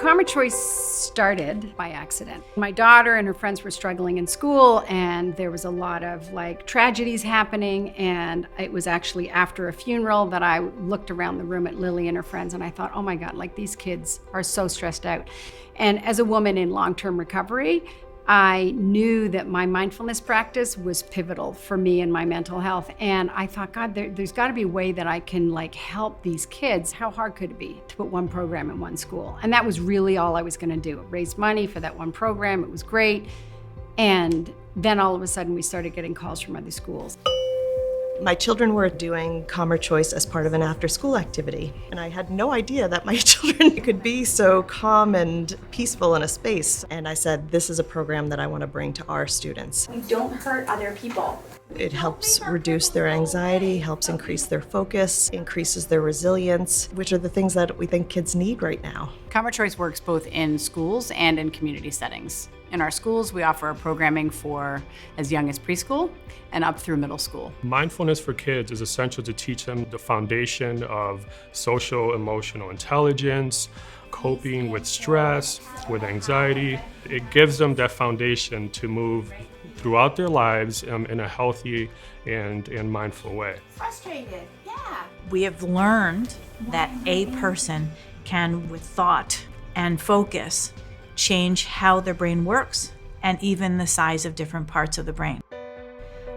Karma Choice started by accident. My daughter and her friends were struggling in school, and there was a lot of tragedies happening, and it was actually after a funeral that I looked around the room at Lily and her friends, and I thought, oh my God, these kids are so stressed out. And as a woman in long-term recovery, I knew that my mindfulness practice was pivotal for me and my mental health. And I thought, God, there's got to be a way that I can help these kids. How hard could it be to put one program in one school? And that was really all I was going to do. Raise money for that one program. It was great. And then all of a sudden we started getting calls from other schools. My children were doing Karma Choice as part of an after-school activity, and I had no idea that my children could be so calm and peaceful in a space. And I said, this is a program that I want to bring to our students. We don't hurt other people. It helps reduce their anxiety, helps increase their focus, increases their resilience, which are the things that we think kids need right now. Karma Choice works both in schools and in community settings. In our schools, we offer programming for as young as preschool and up through middle school. Mindfulness for kids is essential to teach them the foundation of social emotional intelligence, coping with stress, with anxiety. It gives them that foundation to move throughout their lives in a healthy and mindful way. Frustrated, yeah. We have learned that a person can, with thought and focus, change how their brain works and even the size of different parts of the brain.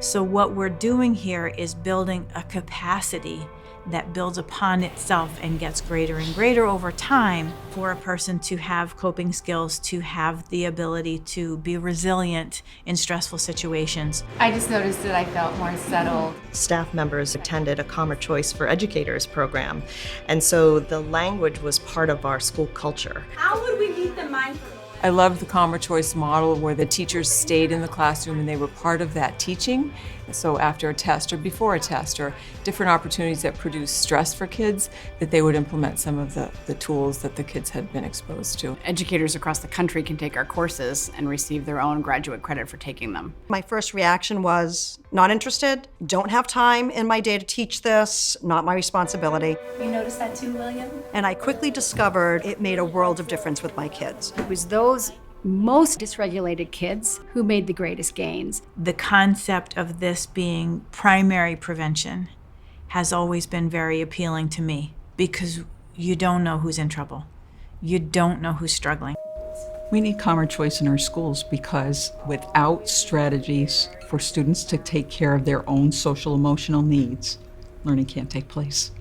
So what we're doing here is building a capacity that builds upon itself and gets greater and greater over time for a person to have coping skills, to have the ability to be resilient in stressful situations. I just noticed that I felt more settled. Staff members attended a Karma Choice for Educators program, and so the language was part of our school culture. How would we meet the mindfulness? I loved the Karma Choice model where the teachers stayed in the classroom and they were part of that teaching. So after a test or before a test or different opportunities that produce stress for kids, that they would implement some of the tools that the kids had been exposed to. Educators across the country can take our courses and receive their own graduate credit for taking them. My first reaction was not interested, don't have time in my day to teach this, not my responsibility. You noticed that too, William? And I quickly discovered it made a world of difference with my kids. It was those most dysregulated kids who made the greatest gains. The concept of this being primary prevention has always been very appealing to me because you don't know who's in trouble. You don't know who's struggling. We need Karma Choice in our schools because without strategies for students to take care of their own social emotional needs, learning can't take place.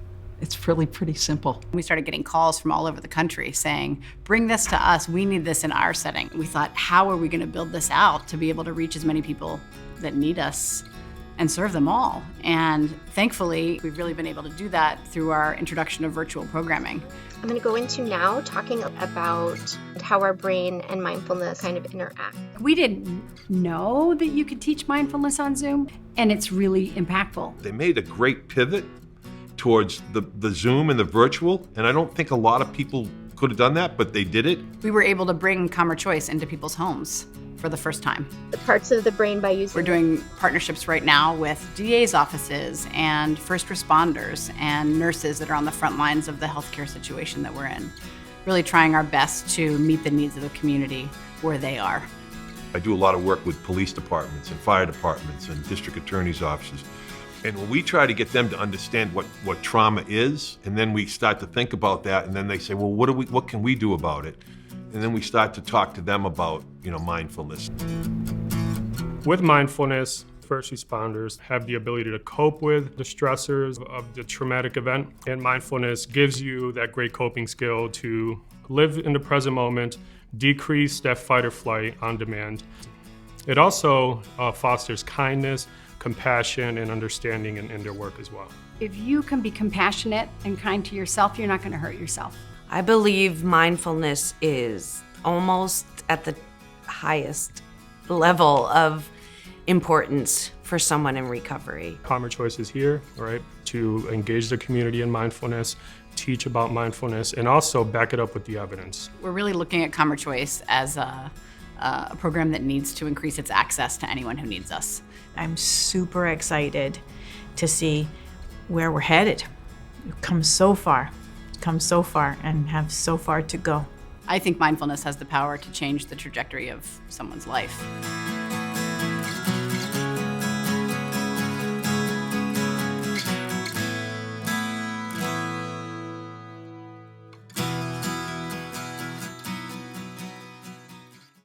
It's really pretty simple. We started getting calls from all over the country saying, bring this to us, we need this in our setting. We thought, how are we going to build this out to be able to reach as many people that need us and serve them all? And thankfully, we've really been able to do that through our introduction of virtual programming. I'm going to go into now talking about how our brain and mindfulness kind of interact. We didn't know that you could teach mindfulness on Zoom, and it's really impactful. They made a great pivot towards the Zoom and the virtual, and I don't think a lot of people could have done that, but they did it. We were able to bring Karma Choice into people's homes for the first time. The parts of the brain by using... We're doing partnerships right now with DA's offices and first responders and nurses that are on the front lines of the healthcare situation that we're in. Really trying our best to meet the needs of the community where they are. I do a lot of work with police departments and fire departments and district attorneys' offices. And when we try to get them to understand what trauma is, and then we start to think about that, and then they say, well, what can we do about it? And then we start to talk to them about, mindfulness. With mindfulness, first responders have the ability to cope with the stressors of the traumatic event, and mindfulness gives you that great coping skill to live in the present moment, decrease that fight or flight on demand. It also fosters kindness, compassion, and understanding in their work as well. If you can be compassionate and kind to yourself, you're not going to hurt yourself. I believe mindfulness is almost at the highest level of importance for someone in recovery. Karma Choice is here, right, to engage the community in mindfulness, teach about mindfulness, and also back it up with the evidence. We're really looking at Karma Choice as a program that needs to increase its access to anyone who needs us. I'm super excited to see where we're headed. We've come so far, and have so far to go. I think mindfulness has the power to change the trajectory of someone's life.